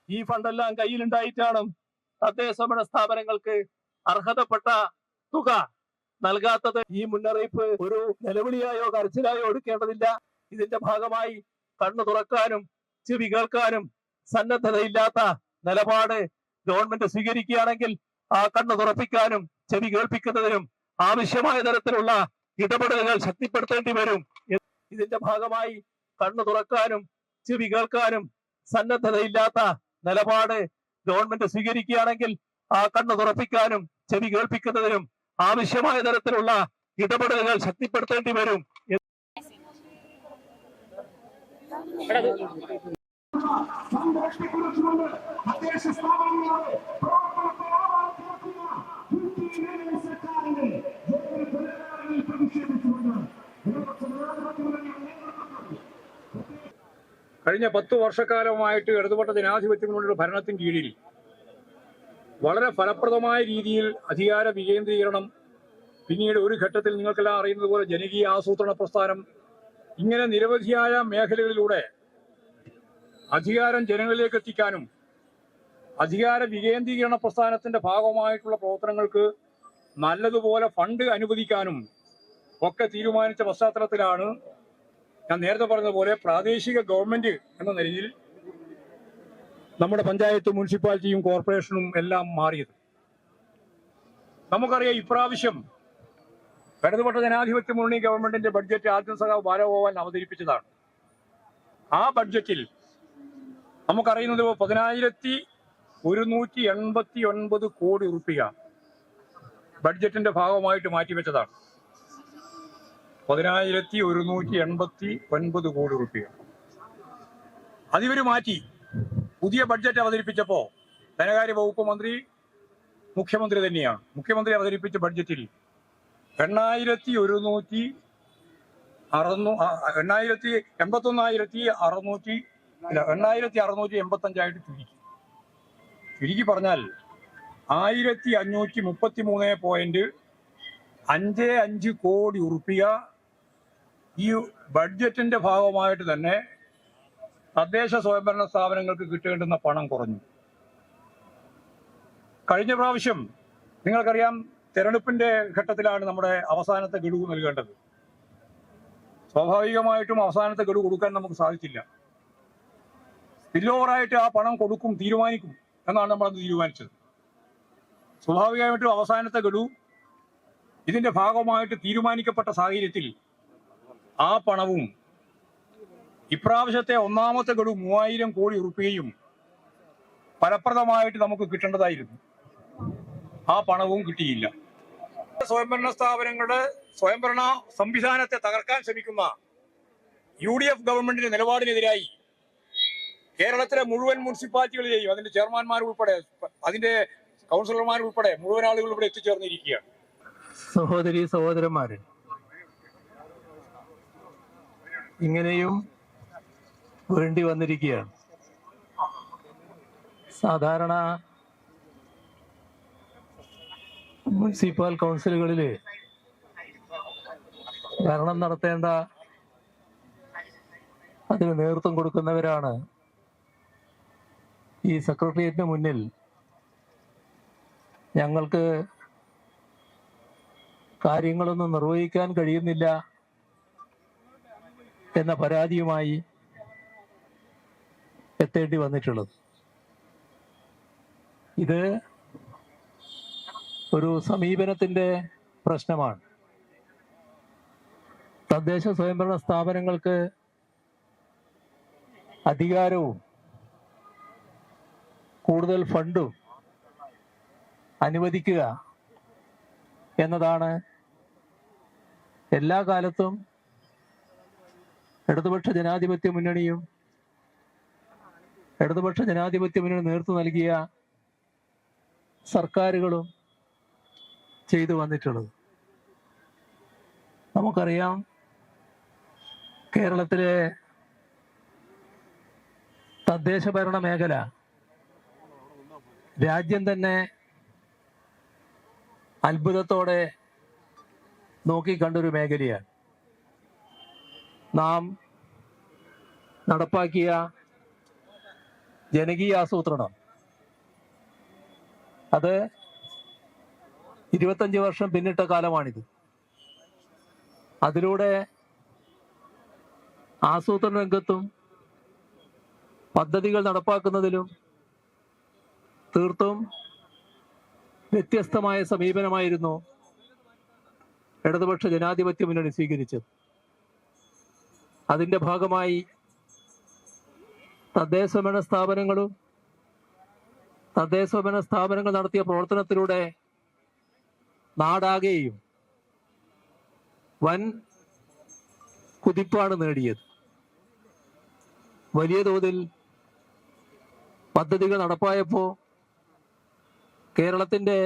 ഈ ഫണ്ടെല്ലാം കയ്യിലുണ്ടായിട്ടാണ് തദ്ദേശഭരണ സ്ഥാപനങ്ങൾക്ക് അർഹതപ്പെട്ട തുക നൽകാത്തത്. ഈ മുന്നറിയിപ്പ് ഒരു നിലവിളിയായോ കരച്ചിലായോ എടുക്കേണ്ടതില്ല. ഇതിന്റെ ഭാഗമായി കണ്ണു തുറക്കാനും ചെവി കേൾക്കാനും സന്നദ്ധതയില്ലാത്ത നിലപാട് ഗവൺമെന്റ് സ്വീകരിക്കുകയാണെങ്കിൽ ആ കണ്ണു തുറപ്പിക്കാനും ചെവി കേൾപ്പിക്കുന്നതിനും ആവശ്യമായ തരത്തിലുള്ള ഇടപെടലുകൾ ശക്തിപ്പെടുത്തേണ്ടി വരും. ഇതിന്റെ ഭാഗമായി കണ്ണു തുറക്കാനും ചെവി കേൾക്കാനും സന്നദ്ധതയില്ലാത്ത നിലപാട് ഗവൺമെന്റ് സ്വീകരിക്കുകയാണെങ്കിൽ ആ കണ്ണു തുറപ്പിക്കാനും ചെവി കേൾപ്പിക്കുന്നതിനും ആവശ്യമായ തരത്തിലുള്ള ഇടപെടലുകൾ ശക്തിപ്പെടുത്തേണ്ടി വരും. കഴിഞ്ഞ 10 വർഷക്കാലമായിട്ട് ഇടതുപക്ഷ ജനാധിപത്യ മുന്നണിയുടെ ഭരണത്തിന് കീഴിൽ വളരെ ഫലപ്രദമായ രീതിയിൽ അധികാര വികേന്ദ്രീകരണം, പിന്നീട് ഒരു ഘട്ടത്തിൽ നിങ്ങൾക്കെല്ലാം അറിയുന്നത് പോലെ ജനകീയ ആസൂത്രണ പ്രസ്ഥാനം, ഇങ്ങനെ നിരവധിയായ മേഖലകളിലൂടെ അധികാരം ജനങ്ങളിലേക്ക് എത്തിക്കാനും അധികാര വികേന്ദ്രീകരണ പ്രസ്ഥാനത്തിന്റെ ഭാഗമായിട്ടുള്ള പ്രവർത്തനങ്ങൾക്ക് നല്ലതുപോലെ ഫണ്ട് അനുവദിക്കാനും ഒക്കെ തീരുമാനിച്ച പശ്ചാത്തലത്തിലാണ് ഞാൻ നേരത്തെ പറഞ്ഞതുപോലെ പ്രാദേശിക ഗവൺമെന്റ് എന്ന നിലയിൽ നമ്മുടെ പഞ്ചായത്ത്, മുനിസിപ്പാലിറ്റിയും കോർപ്പറേഷനും എല്ലാം മാറിയത്. നമുക്കറിയാം, ഇപ്രാവശ്യം ഇടതുപക്ഷ ജനാധിപത്യ മുന്നണി ഗവൺമെന്റിന്റെ ബഡ്ജറ്റ് ആദ്യം സഖാവ് ബാലഗോപാൽ അവതരിപ്പിച്ചതാണ്. ആ ബഡ്ജറ്റിൽ നമുക്കറിയുന്നത് 10,189 കോടി റുപ്യ ബഡ്ജറ്റിന്റെ ഭാഗമായിട്ട് മാറ്റിവെച്ചതാണ്. 10,189 കോടി റുപ്യ അതിവര് മാറ്റി പുതിയ ബഡ്ജറ്റ് അവതരിപ്പിച്ചപ്പോ ധനകാര്യ വകുപ്പ് മന്ത്രി മുഖ്യമന്ത്രി തന്നെയാണ്. മുഖ്യമന്ത്രി അവതരിപ്പിച്ച ബഡ്ജറ്റിൽ 8,685 ചുരുക്കി പറഞ്ഞാൽ 1,533.55 കോടി റുപ്യ ഈ ബഡ്ജറ്റിന്റെ ഭാഗമായിട്ട് തന്നെ തദ്ദേശ സ്വയംഭരണ സ്ഥാപനങ്ങൾക്ക് കിട്ടേണ്ടുന്ന പണം കുറഞ്ഞു. കഴിഞ്ഞ പ്രാവശ്യം നിങ്ങൾക്കറിയാം, തെരഞ്ഞെടുപ്പിന്റെ ഘട്ടത്തിലാണ് നമ്മുടെ അവസാനത്തെ ഗഡു നൽകേണ്ടത്. സ്വാഭാവികമായിട്ടും അവസാനത്തെ ഗഡു കൊടുക്കാൻ നമുക്ക് സാധിച്ചില്ല. സ്പില്ലോവറായിട്ട് ആ പണം തീരുമാനിക്കും എന്നാണ് നമ്മളത് തീരുമാനിച്ചത്. സ്വാഭാവികമായിട്ടും അവസാനത്തെ ഗഡു ഇതിന്റെ ഭാഗമായിട്ട് തീരുമാനിക്കപ്പെട്ട സാഹചര്യത്തിൽ ആ പണവും ഇപ്രാവശ്യത്തെ ഒന്നാമത്തെ ഗഡു 3,000 കോടി റുപ്യയും ഫലപ്രദമായിട്ട് നമുക്ക് കിട്ടേണ്ടതായിരുന്നു. ആ പണവും കിട്ടിയില്ല. സ്വയംഭരണ സ്ഥാപനങ്ങളുടെ സ്വയംഭരണ സംവിധാനത്തെ തകർക്കാൻ ശ്രമിക്കുന്ന UDF ഗവൺമെന്റിന്റെ നിലപാടിനെതിരായി കേരളത്തിലെ മുഴുവൻ മുനിസിപ്പാലിറ്റികളിലെയും അതിന്റെ ചെയർമാൻമാരുൾപ്പെടെ അതിന്റെ കൗൺസിലർമാരുൾപ്പെടെ മുഴുവൻ ആളുകൾ ഇവിടെ എത്തിച്ചേർന്നിരിക്കുകയാണ്. സഹോദരി സഹോദരന്മാര്, ഇങ്ങനെയും വേണ്ടി വന്നിരിക്കുകയാണ്. സാധാരണ മുനിസിപ്പൽ കൗൺസിലുകളില് ഭരണം നടത്തേണ്ട അതിന് നേതൃത്വം കൊടുക്കുന്നവരാണ് ഈ സെക്രട്ടേറിയറ്റിന് മുന്നിൽ ഞങ്ങൾക്ക് കാര്യങ്ങളൊന്നും നിർവഹിക്കാൻ കഴിയുന്നില്ല എന്ന പരാതിയുമായി എത്തേണ്ടി വന്നിട്ടുള്ളത്. ഇത് ഒരു സമീപനത്തിന്റെ പ്രശ്നമാണ്. തദ്ദേശ സ്വയംഭരണ സ്ഥാപനങ്ങൾക്ക് അധികാരവും കൂടുതൽ ഫണ്ടും അനുവദിക്കുക എന്നതാണ് എല്ലാ കാലത്തും ഇടതുപക്ഷ ജനാധിപത്യ മുന്നണി നേതൃത്വം നൽകിയ സർക്കാരുകളും ചെയ്തു വന്നിട്ടുള്ളത്. നമുക്കറിയാം, കേരളത്തിലെ തദ്ദേശ ഭരണ മേഖല രാജ്യം തന്നെ അത്ഭുതത്തോടെ നോക്കിക്കണ്ടൊരു മേഖലയാണ്. നാം നടപ്പാക്കിയ ജനകീയ ആസൂത്രണം. അത് 25 വർഷം പിന്നിട്ട കാലമാണിത്. അതിലൂടെ ആസൂത്രണ രംഗത്തും പദ്ധതികൾ നടപ്പാക്കുന്നതിലും തീർത്തും വ്യത്യസ്തമായ സമീപനമായിരുന്നു ഇടതുപക്ഷ ജനാധിപത്യ മുന്നണി സ്വീകരിച്ചത്. അതിന്റെ ഭാഗമായി തദ്ദേശഭരണ സ്ഥാപനങ്ങൾ നടത്തിയ പ്രവർത്തനത്തിലൂടെ നാടാകെയും വൻ കുതിപ്പാണ് നേടിയത്. വലിയ തോതിൽ പദ്ധതികൾ നടപ്പായപ്പോൾ കേരളത്തിന്റെ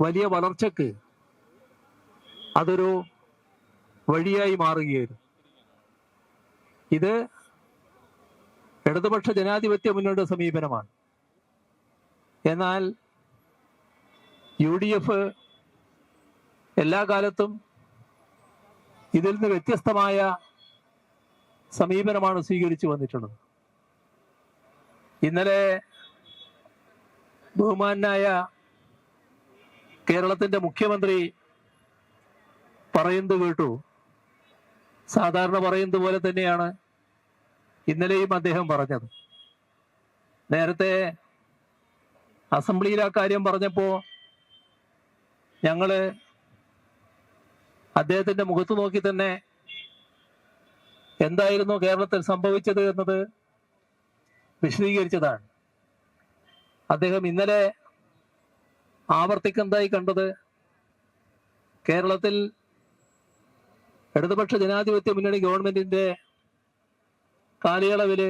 വലിയ വളർച്ചയ്ക്ക് അതൊരു വഴിയായി മാറുകയായിരുന്നു. ഇത് ഇടതുപക്ഷ ജനാധിപത്യ മുന്നണിയുടെ സമീപനമാണ്. എന്നാൽ UDF എല്ലാ കാലത്തും ഇതിൽ നിന്ന് വ്യത്യസ്തമായ സമീപനമാണ് സ്വീകരിച്ചു വന്നിട്ടുള്ളത്. ഇന്നലെ ബഹുമാനായ കേരളത്തിന്റെ മുഖ്യമന്ത്രി പറയുന്നത് കേട്ടു. സാധാരണ പറയുന്നത് പോലെ തന്നെയാണ് ഇന്നലെയും അദ്ദേഹം പറഞ്ഞത്. നേരത്തെ അസംബ്ലിയിൽ ആ കാര്യം പറഞ്ഞപ്പോ ഞങ്ങള് അദ്ദേഹത്തിന്റെ മുഖത്ത് നോക്കി തന്നെ എന്തായിരുന്നു കേരളത്തിൽ സംഭവിച്ചത് എന്നത് വിശദീകരിച്ചതാണ്. അദ്ദേഹം ഇന്നലെ ആവർത്തിക്കുന്നതായി കണ്ടത് കേരളത്തിൽ ഇടതുപക്ഷ ജനാധിപത്യ മുന്നണി ഗവൺമെന്റിന്റെ കാലയളവില്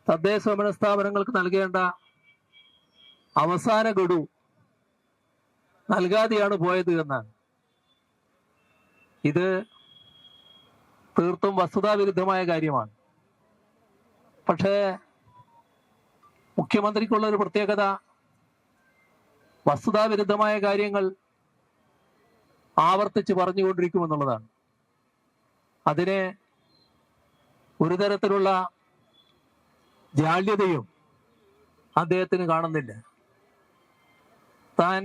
തദ്ദേശഭരണ സ്ഥാപനങ്ങൾക്ക് നൽകേണ്ട അവസാന ഗഡു നൽകാതെയാണ് പോയത് എന്നാണ്. ഇത് തീർത്തും വസ്തുതാവിരുദ്ധമായ കാര്യമാണ്. പക്ഷേ മുഖ്യമന്ത്രിക്കുള്ള ഒരു പ്രത്യേകത വസ്തുതാവിരുദ്ധമായ കാര്യങ്ങൾ ആവർത്തിച്ച് പറഞ്ഞുകൊണ്ടിരിക്കുമെന്നുള്ളതാണ്. അതിനെ ഒരു തരത്തിലുള്ള ജാള്യതയും അദ്ദേഹത്തിന് കാണുന്നില്ല. താൻ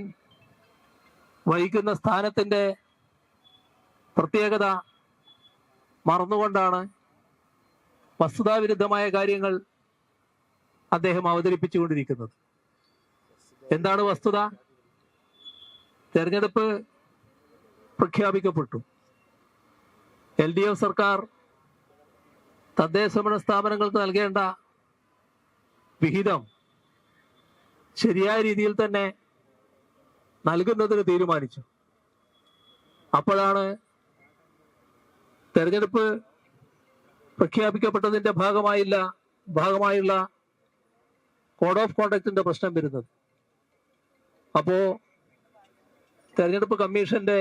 വഹിക്കുന്ന സ്ഥാനത്തിന്റെ പ്രത്യേകത മറന്നുകൊണ്ടാണ് വസ്തുതാവിരുദ്ധമായ കാര്യങ്ങൾ അദ്ദേഹം അവതരിപ്പിച്ചുകൊണ്ടിരിക്കുന്നത്. എന്താണ് വസ്തുത? തെരഞ്ഞെടുപ്പ് പ്രഖ്യാപിക്കപ്പെട്ടു. LDF സർക്കാർ തദ്ദേശഭരണ സ്ഥാപനങ്ങൾക്ക് നൽകേണ്ട വിഹിതം ശരിയായ രീതിയിൽ തന്നെ നൽകുന്നതിന് തീരുമാനിച്ചു. അപ്പോഴാണ് തെരഞ്ഞെടുപ്പ് പ്രഖ്യാപിക്കപ്പെട്ടതിന്റെ ഭാഗമായുള്ള കോഡ് ഓഫ് കോണ്ടക്റ്റിന്റെ പ്രശ്നം വരുന്നത്. അപ്പോ തെരഞ്ഞെടുപ്പ് കമ്മീഷന്റെ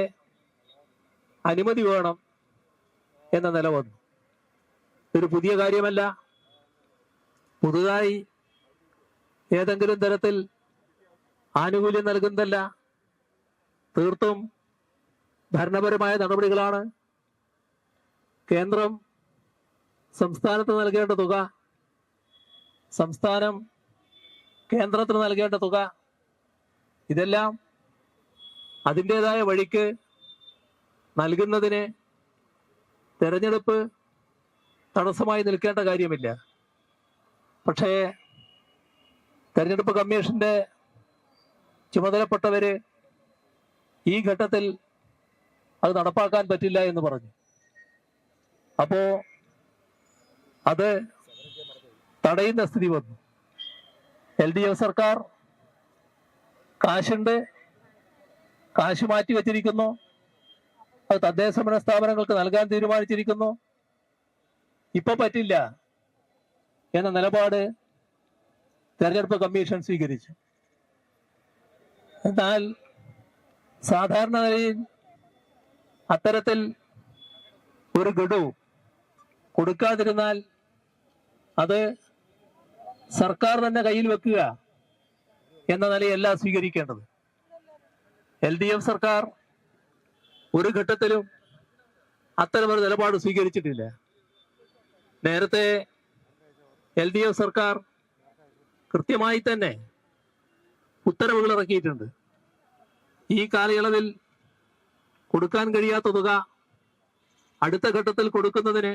അനുമതി വേണം എന്ന നില വന്നു. ഒരു പുതിയ കാര്യമല്ല. പുതുതായി ഏതെങ്കിലും തരത്തിൽ ആനുകൂല്യം നൽകുന്നതല്ല. തീർത്തും ഭരണപരമായ നടപടികളാണ്. കേന്ദ്രം സംസ്ഥാനത്ത് നൽകേണ്ട തുക, സംസ്ഥാനം കേന്ദ്രത്തിന് നൽകേണ്ട തുക, ഇതെല്ലാം അതിൻ്റെതായ വഴിക്ക് നൽകുന്നതിന് തെരഞ്ഞെടുപ്പ് തടസ്സമായി നിൽക്കേണ്ട കാര്യമില്ല. പക്ഷേ തെരഞ്ഞെടുപ്പ് കമ്മീഷന്റെ ചുമതലപ്പെട്ടവര് ഈ ഘട്ടത്തിൽ അത് നടപ്പാക്കാൻ പറ്റില്ല എന്ന് പറഞ്ഞു. അപ്പോ അത് തടയുന്ന സ്ഥിതി വന്നു. LDF സർക്കാർ കാശുണ്ട്, കാശ് മാറ്റി വെച്ചിരിക്കുന്നു, അത് തദ്ദേശഭരണ സ്ഥാപനങ്ങൾക്ക് നൽകാൻ തീരുമാനിച്ചിരിക്കുന്നു. ഇപ്പൊ പറ്റില്ല എന്ന നിലപാട് തെരഞ്ഞെടുപ്പ് കമ്മീഷൻ സ്വീകരിച്ചു. എന്നാൽ സാധാരണ നിലയിൽ അത്തരത്തിൽ ഒരു ഗഡു കൊടുക്കാതിരുന്നാൽ അത് സർക്കാർ തന്നെ കയ്യിൽ വെക്കുക എന്ന നിലയല്ല സ്വീകരിക്കേണ്ടത്. LDF സർക്കാർ ഒരു ഘട്ടത്തിലും അത്തരമൊരു നിലപാട് സ്വീകരിച്ചിട്ടില്ല. നേരത്തെ LDF സർക്കാർ കൃത്യമായി തന്നെ ഉത്തരവുകൾ ഇറക്കിയിട്ടുണ്ട്. ഈ കാലയളവിൽ കൊടുക്കാൻ കഴിയാത്ത തുക അടുത്ത ഘട്ടത്തിൽ കൊടുക്കുന്നതിന്,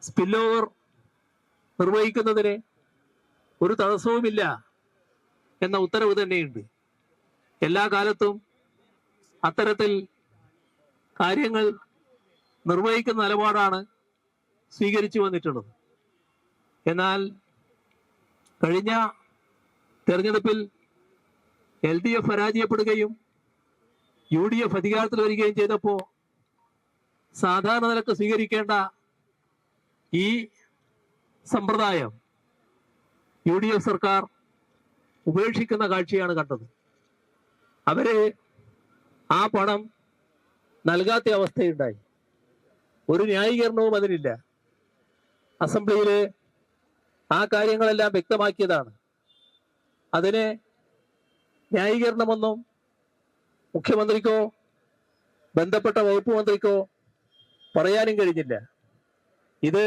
സ്പിൽ ഓവർ നിർവഹിക്കുന്നതിന് ഒരു തടസ്സവുമില്ല എന്ന ഉത്തരവ് തന്നെയുണ്ട്. എല്ലാ കാലത്തും അത്തരത്തിൽ കാര്യങ്ങൾ നിർവഹിക്കുന്ന നിലപാടാണ് സ്വീകരിച്ചു വന്നിട്ടുള്ളത്. എന്നാൽ കഴിഞ്ഞ തെരഞ്ഞെടുപ്പിൽ LDF പരാജയപ്പെടുകയും UDF അധികാരത്തിൽ വരികയും ചെയ്തപ്പോൾ സാധാരണ നിലക്ക് സ്വീകരിക്കേണ്ട ഈ സമ്പ്രദായം UDF സർക്കാർ ഉപേക്ഷിക്കുന്ന കാഴ്ചയാണ് കണ്ടത്. അവര് ആ പണം നൽകാത്ത അവസ്ഥയുണ്ടായി. ഒരു ന്യായീകരണവും അതിനില്ല. അസംബ്ലിയില് ആ കാര്യങ്ങളെല്ലാം വ്യക്തമാക്കിയതാണ്. അതിന് ന്യായീകരണമൊന്നും മുഖ്യമന്ത്രിക്കോ ബന്ധപ്പെട്ട വകുപ്പ് മന്ത്രിക്കോ പറയാനും കഴിഞ്ഞില്ല. ഇത്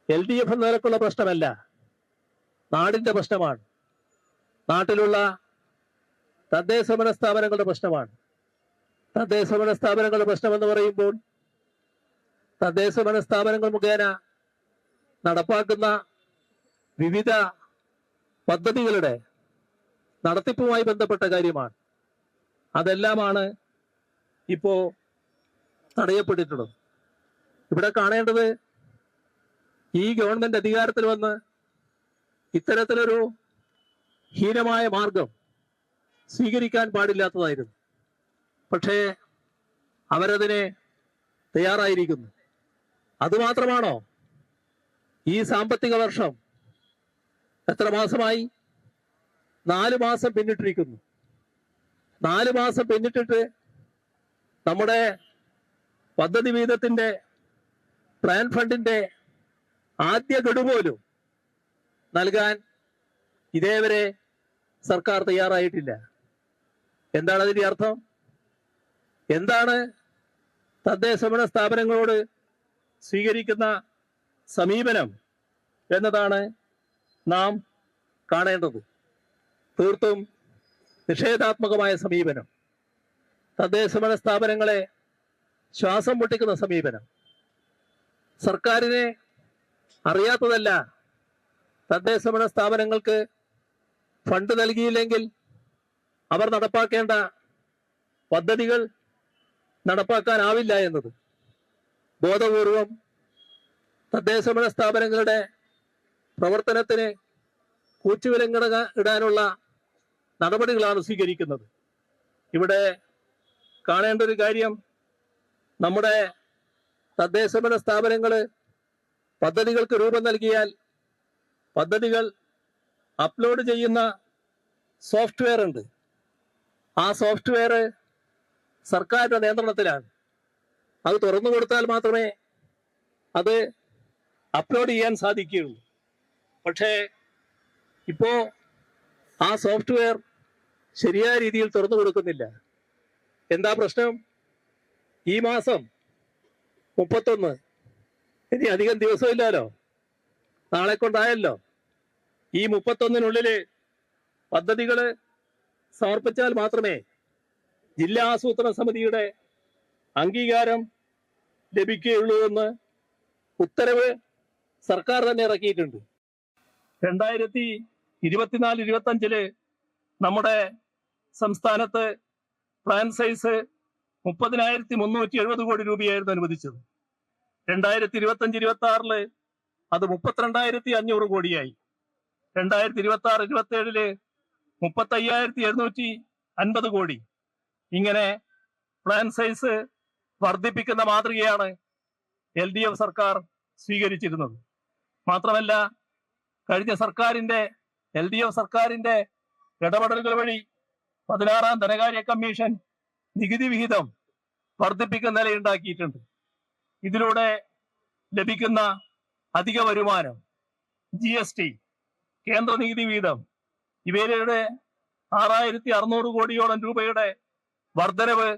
LDF എന്ന നിലക്കുള്ള പ്രശ്നമല്ല, നാടിന്റെ പ്രശ്നമാണ്. നാട്ടിലുള്ള തദ്ദേശഭരണ സ്ഥാപനങ്ങളുടെ പ്രശ്നമാണ്. തദ്ദേശഭരണ സ്ഥാപനങ്ങളുടെ പ്രശ്നം എന്ന് പറയുമ്പോൾ തദ്ദേശഭരണ സ്ഥാപനങ്ങൾ മുഖേന നടപ്പാക്കുന്ന വിവിധ പദ്ധതികളുടെ നടത്തിപ്പുമായി ബന്ധപ്പെട്ട കാര്യമാണ്. അതെല്ലാമാണ് ഇപ്പോ തടയപ്പെട്ടിട്ടുള്ളത്. ഇവിടെ കാണേണ്ടത്, ഈ ഗവൺമെന്റ് അധികാരത്തിൽ വന്ന് ഇത്തരത്തിലൊരു ഹീനമായ മാർഗം സ്വീകരിക്കാൻ പാടില്ലാത്തതായിരുന്നു. പക്ഷേ അവരതിനെ തയ്യാറായിരിക്കുന്നു. അതുമാത്രമാണോ? ഈ സാമ്പത്തിക വർഷം എത്ര മാസമായി? 4 മാസം പിന്നിട്ടിരിക്കുന്നു. 4 മാസം പിന്നിട്ടിട്ട് നമ്മുടെ പദ്ധതി വീതത്തിന്റെ പ്ലാൻ ഫണ്ടിന്റെ ആദ്യ ഗഡു പോലും നൽകാൻ ഇതേവരെ സർക്കാർ തയ്യാറായിട്ടില്ല. എന്താണ് അതിന്റെ അർത്ഥം? എന്താണ് തദ്ദേശഭരണ സ്ഥാപനങ്ങളോട് സ്വീകരിക്കുന്ന സമീപനം എന്നതാണ് നാം കാണേണ്ടത്. തീർത്തും നിഷേധാത്മകമായ സമീപനം, തദ്ദേശഭരണ സ്ഥാപനങ്ങളെ ശ്വാസം മുട്ടിക്കുന്ന സമീപനം. സർക്കാരിനെ അറിയാത്തതല്ല, തദ്ദേശഭരണ സ്ഥാപനങ്ങൾക്ക് ഫണ്ട് നൽകിയില്ലെങ്കിൽ അവർ നടപ്പാക്കേണ്ട പദ്ധതികൾ നടപ്പാക്കാനാവില്ല എന്നത്. ബോധപൂർവം തദ്ദേശഭരണ സ്ഥാപനങ്ങളുടെ പ്രവർത്തനത്തിന് കൂച്ചുവിലങ്ങ ഇടാനുള്ള നടപടികളാണ് സ്വീകരിക്കുന്നത്. ഇവിടെ കാണേണ്ട ഒരു കാര്യം, നമ്മുടെ തദ്ദേശഭരണ സ്ഥാപനങ്ങൾ പദ്ധതികൾക്ക് രൂപം നൽകിയാൽ പദ്ധതികൾ അപ്ലോഡ് ചെയ്യുന്ന സോഫ്റ്റ്വെയർ ഉണ്ട്. ആ സോഫ്റ്റ്വെയർ സർക്കാരിന്റെ നിയന്ത്രണത്തിലാണ്. അത് തുറന്നു കൊടുത്താൽ മാത്രമേ അത് അപ്ലോഡ് ചെയ്യാൻ സാധിക്കുകയുള്ളൂ. പക്ഷേ ഇപ്പോ ആ സോഫ്റ്റ്വെയർ ശരിയായ രീതിയിൽ തുറന്നു കൊടുക്കുന്നില്ല. എന്താ പ്രശ്നം? ഈ മാസം 31, ഇനി അധികം ദിവസമില്ലല്ലോ, നാളെ കൊണ്ടായല്ലോ. ഈ 31-നുള്ളിൽ പദ്ധതികൾ സമർപ്പിച്ചാൽ മാത്രമേ ജില്ലാ ആസൂത്രണ സമിതിയുടെ അംഗീകാരം ലഭിക്കുകയുള്ളൂ എന്ന് ഉത്തരവ് സർക്കാർ തന്നെ ഇറക്കിയിട്ടുണ്ട്. 2024-25 നമ്മുടെ സംസ്ഥാനത്ത് പ്ലാൻ സൈസ് 30,370 കോടി രൂപയായിരുന്നു അനുവദിച്ചത്. 2025-26 അത് 32,500 കോടിയായി. 2026-27 35,750 കോടി. ഇങ്ങനെ പ്ലാൻ സൈസ് വർദ്ധിപ്പിക്കുന്ന മാതൃകയാണ് LDF സർക്കാർ സ്വീകരിച്ചിരുന്നത്. മാത്രമല്ല, കഴിഞ്ഞ LDF സർക്കാരിന്റെ ഇടപെടലുകൾ വഴി 16-ാം ധനകാര്യ കമ്മീഷൻ നികുതി വിഹിതം വർദ്ധിപ്പിക്കുന്ന നിലയുണ്ടാക്കിയിട്ടുണ്ട്. ഇതിലൂടെ ലഭിക്കുന്ന അധിക വരുമാനം, GST, കേന്ദ്ര നികുതി വിഹിതം, ഇവയുടെ 6,600 കോടിയോളം രൂപയുടെ വർധനവ്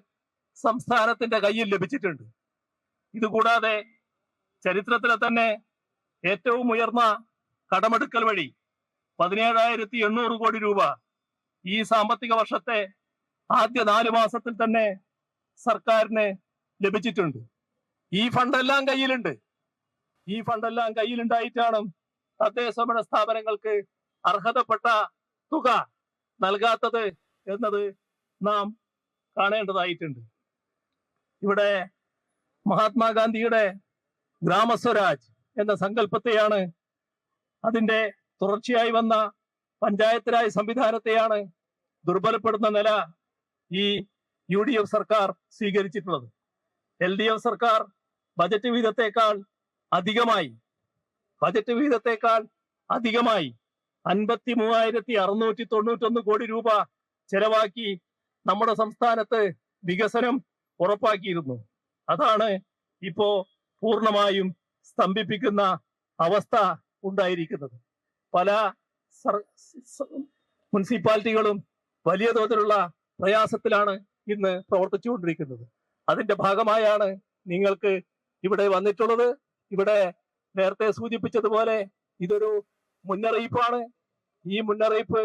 സംസ്ഥാനത്തിന്റെ കയ്യിൽ ലഭിച്ചിട്ടുണ്ട്. ഇതുകൂടാതെ ചരിത്രത്തിലെ തന്നെ ഏറ്റവും ഉയർന്ന കടമെടുക്കൽ വഴി 17,800 കോടി രൂപ ഈ സാമ്പത്തിക വർഷത്തെ ആദ്യ 4 മാസത്തിൽ തന്നെ സർക്കാരിന് ലഭിച്ചിട്ടുണ്ട്. ഈ ഫണ്ടെല്ലാം കയ്യിലുണ്ട്. ഈ ഫണ്ടെല്ലാം കയ്യിലുണ്ടായിട്ടാണ് തദ്ദേശഭരണ സ്ഥാപനങ്ങൾക്ക് അർഹതപ്പെട്ട തുക നൽകാത്തത് എന്നത് നാം കാണേണ്ടതായിട്ടുണ്ട്. ഇവിടെ മഹാത്മാഗാന്ധിയുടെ ഗ്രാമസ്വരാജ് എന്ന സങ്കല്പത്തെയാണ്, അതിന്റെ തുടർച്ചയായി വന്ന പഞ്ചായത്ത് രാജ് സംവിധാനത്തെയാണ് ദുർബലപ്പെടുന്ന നില ഈ UDF സർക്കാർ സ്വീകരിച്ചിട്ടുള്ളത്. LDF സർക്കാർ ബജറ്റ് വിഹിതത്തെക്കാൾ അധികമായി 53,691 കോടി രൂപ ചെലവാക്കി നമ്മുടെ സംസ്ഥാനത്ത് വികസനം ഉറപ്പാക്കിയിരുന്നു. അതാണ് ഇപ്പോ പൂർണ്ണമായും സ്തംഭിപ്പിക്കുന്ന അവസ്ഥ ഉണ്ടായിരിക്കുന്നത്. പല മുനിസിപ്പാലിറ്റികളും വലിയ തോതിലുള്ള പ്രയാസത്തിലാണ് ഇന്ന് പ്രവർത്തിച്ചുകൊണ്ടിരിക്കുന്നത്. അതിന്റെ ഭാഗമായാണ് നിങ്ങൾക്ക് ഇവിടെ വന്നിട്ടുള്ളത്. ഇവിടെ നേരത്തെ സൂചിപ്പിച്ചതുപോലെ ഇതൊരു മുന്നറിയിപ്പാണ്. ഈ മുന്നറിയിപ്പ്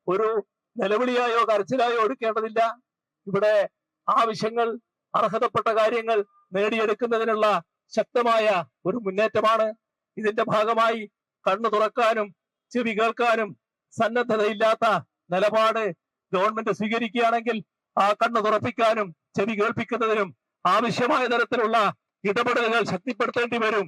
ഒരു നിലവിളിയായോ കരച്ചിലായോ എടുക്കേണ്ടതില്ല. ഇവിടെ ആവശ്യങ്ങൾ, അർഹതപ്പെട്ട കാര്യങ്ങൾ നേടിയെടുക്കുന്നതിനുള്ള ശക്തമായ ഒരു മുന്നേറ്റമാണ്. ഇതിന്റെ ഭാഗമായി കണ്ണു തുറക്കാനും ചെവി കേൾക്കാനും സന്നദ്ധതയില്ലാത്ത നിലപാട് ഗവൺമെന്റ് സ്വീകരിക്കുകയാണെങ്കിൽ ആ കണ്ണു തുറപ്പിക്കാനും ചെവി കേൾപ്പിക്കുന്നതിനും ആവശ്യമായ തരത്തിലുള്ള ഇടപെടലുകൾ ശക്തിപ്പെടുത്തേണ്ടി വരും.